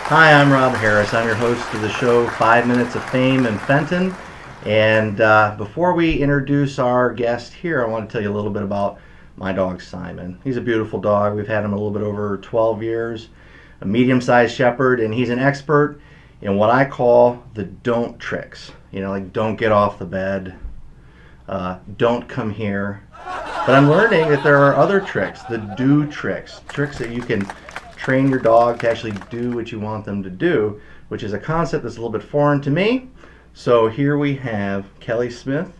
Hi, I'm Rob Harris. I'm your host of the show 5 Minutes of Fame in Fenton. And before we introduce our guest here, I want to tell you a little bit about my dog Simon. He's a beautiful dog. We've had him a little bit over 12 years, a medium-sized shepherd, and he's an expert in what I call the don't tricks. You know, like don't get off the bed, don't come here. But I'm learning that there are other tricks, the do tricks, tricks that you can train your dog to actually do what you want them to do, which is a concept that's a little bit foreign to me. So here we have Kellie Smith,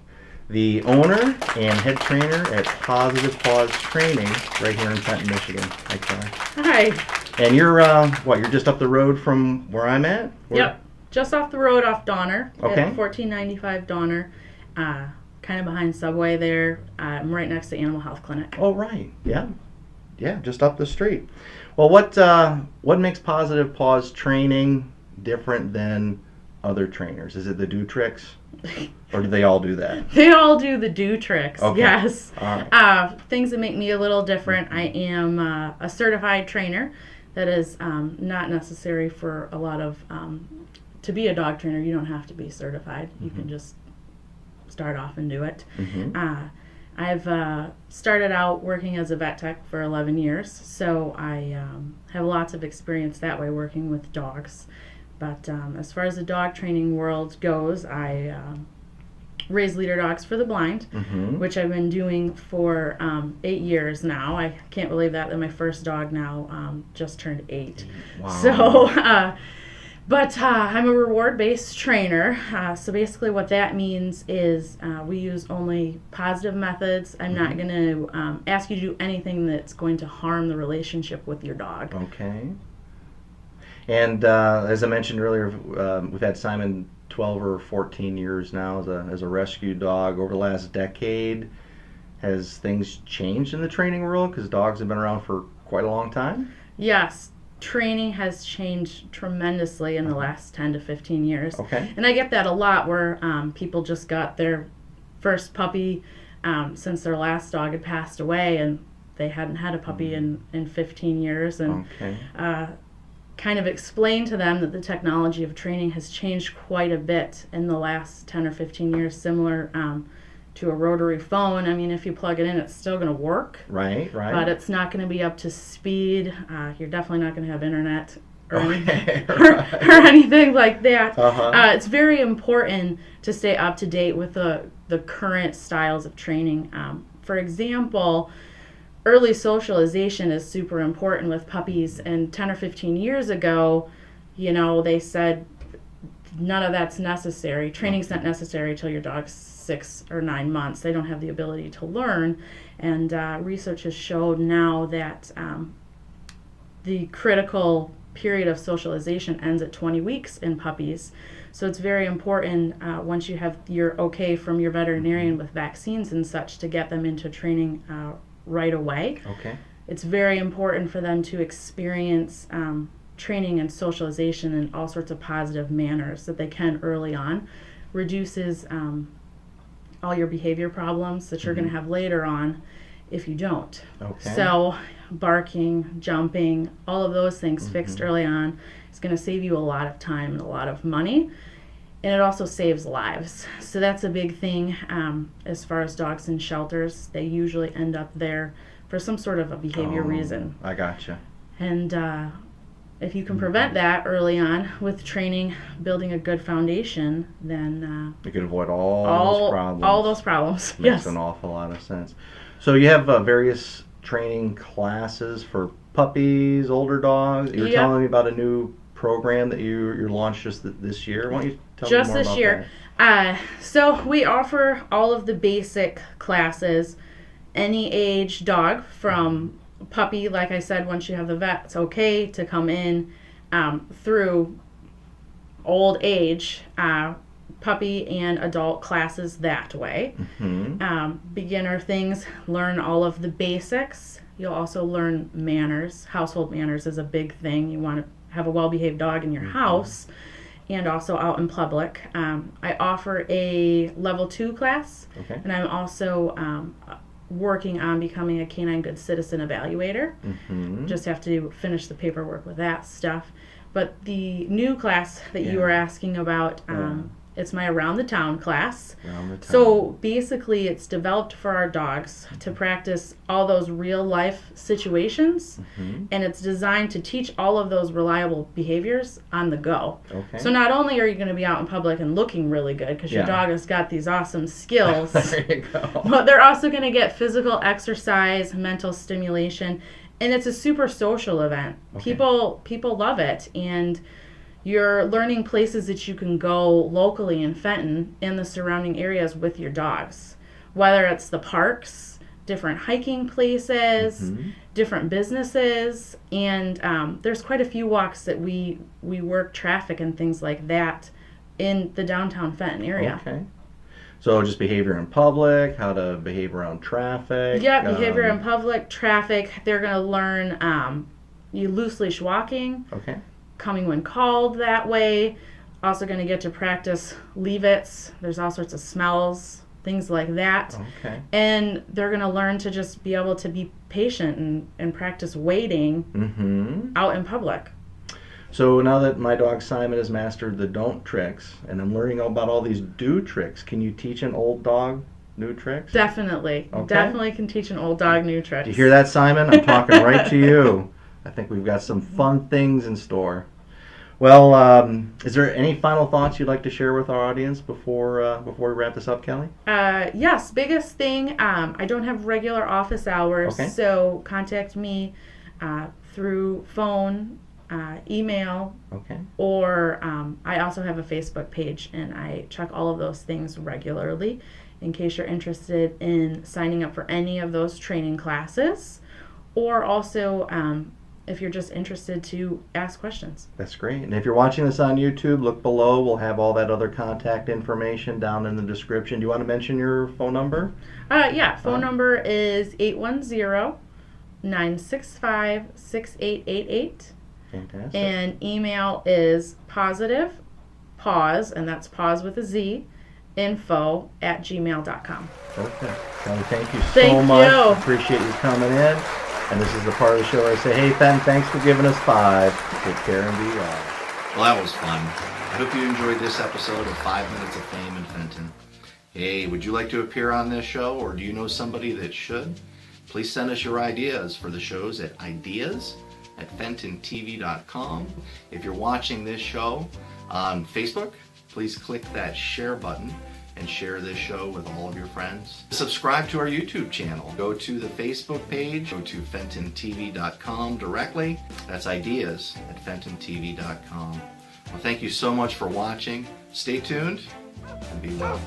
the owner and head trainer at Pawz Training right here in Fenton, Michigan. Hi, Kellie. Hi. And you're, you're just up the road from where I'm at? Yep, just off the road off Dauner. Okay. At 1495 Dauner, kind of behind Subway there. I'm right next to Animal Health Clinic. Oh, right. Yeah. Yeah, just up the street. Well, what makes Positive Pawz Training different than other trainers? Is it the do tricks? Or do they all do that? They all do the do tricks, okay. Yes. All right. Things that make me a little different. I am a certified trainer. That is not necessary for a lot of, to be a dog trainer, you don't have to be certified. You can just start off and do it. I've started out working as a vet tech for 11 years, so I have lots of experience that way working with dogs. But as far as the dog training world goes, I raise leader dogs for the blind, which I've been doing for 8 years now. I can't believe that my first dog now just turned 8. Wow. So, but I'm a reward-based trainer. So basically what that means is we use only positive methods. I'm not going to ask you to do anything that's going to harm the relationship with your dog. Okay. And as I mentioned earlier, we've had Simon 12 or 14 years now as a rescue dog. Over the last decade, has things changed in the training world? Because dogs have been around for quite a long time? Yes. Training has changed tremendously in the last 10 to 15 years. Okay. And I get that a lot where people just got their first puppy since their last dog had passed away and they hadn't had a puppy in 15 years. And kind of explain to them that the technology of training has changed quite a bit in the last 10 or 15 years, similar to a rotary phone. I mean, if you plug it in, it's still going to work. Right. But it's not going to be up to speed. You're definitely not going to have internet or, anything, right. or anything like that. Uh-huh. It's very important to stay up to date with the current styles of training. For example, early socialization is super important with puppies. And 10 or 15 years ago, you know, they said none of that's necessary. Training's not necessary till your dog's 6 or 9 months. They don't have the ability to learn. And research has showed now that the critical period of socialization ends at 20 weeks in puppies. So it's very important once you have your okay from your veterinarian with vaccines and such to get them into training right away. Okay. It's very important for them to experience training and socialization and all sorts of positive manners that they can early on. Reduces all your behavior problems that you're going to have later on if you don't. Okay. So barking, jumping, all of those things fixed early on is going to save you a lot of time and a lot of money. And it also saves lives. So that's a big thing as far as dogs in shelters. They usually end up there for some sort of a behavior reason. I gotcha. And if you can prevent that early on with training, building a good foundation, then you could avoid all those problems. All those problems. Makes an awful lot of sense. So you have various training classes for puppies, older dogs. You were telling me about a new program that you launched just this year. Why don't you tell me more about that? Just this year. So we offer all of the basic classes, any age dog from puppy, like I said, once you have the vet, it's okay to come in through old age, puppy and adult classes that way. Beginner things, learn all of the basics. You'll also learn manners. Household manners is a big thing. You want to have a well-behaved dog in your house and also out in public. I offer a level 2 class, and I'm also working on becoming a Canine Good Citizen evaluator. Just have to finish the paperwork with that stuff. But the new class that you were asking about, it's my Around the Town class. Around the Town. So basically it's developed for our dogs to practice all those real life situations, and it's designed to teach all of those reliable behaviors on the go. Okay. So not only are you going to be out in public and looking really good because your dog has got these awesome skills, There you go. but they're also going to get physical exercise, mental stimulation, and it's a super social event. Okay. People love it, and you're learning places that you can go locally in Fenton and the surrounding areas with your dogs, whether it's the parks, different hiking places, different businesses, and there's quite a few walks that we work traffic and things like that in the downtown Fenton area. Okay. So just behavior in public, how to behave around traffic. Yeah, behavior in public, traffic. They're going to learn loose leash walking. Okay. Coming when called that way. Also going to get to practice leave-its. There's all sorts of smells, things like that. Okay. And they're going to learn to just be able to be patient and practice waiting out in public. So now that my dog Simon has mastered the don't tricks, and I'm learning about all these do tricks, can you teach an old dog new tricks? Definitely. Okay. Definitely can teach an old dog new tricks. Do you hear that, Simon? I'm talking right to you. I think we've got some fun things in store. Well, is there any final thoughts you'd like to share with our audience before we wrap this up, Kellie? Yes, biggest thing, I don't have regular office hours, so contact me through phone, email, or I also have a Facebook page, and I check all of those things regularly in case you're interested in signing up for any of those training classes, or also if you're just interested to ask questions. That's great. And if you're watching this on YouTube, look below. We'll have all that other contact information down in the description. Do you want to mention your phone number? Yeah, phone number is 810-965-6888. Fantastic. And email is positive, Pawz, and that's Pawz with a Z, info@gmail.com. Okay. Kellie, thank you so Thank much. you. Appreciate you coming in. And this is the part of the show where I say, hey, Fenton, thanks for giving us 5. Take care and be well. Well, that was fun. I hope you enjoyed this episode of 5 Minutes of Fame in Fenton. Hey, would you like to appear on this show, or do you know somebody that should? Please send us your ideas for the shows at ideas@FentonTV.com. If you're watching this show on Facebook, please click that share button and share this show with all of your friends. Subscribe to our YouTube channel. Go to the Facebook page, go to FentonTV.com directly. That's ideas@FentonTV.com. Well, thank you so much for watching. Stay tuned and be well.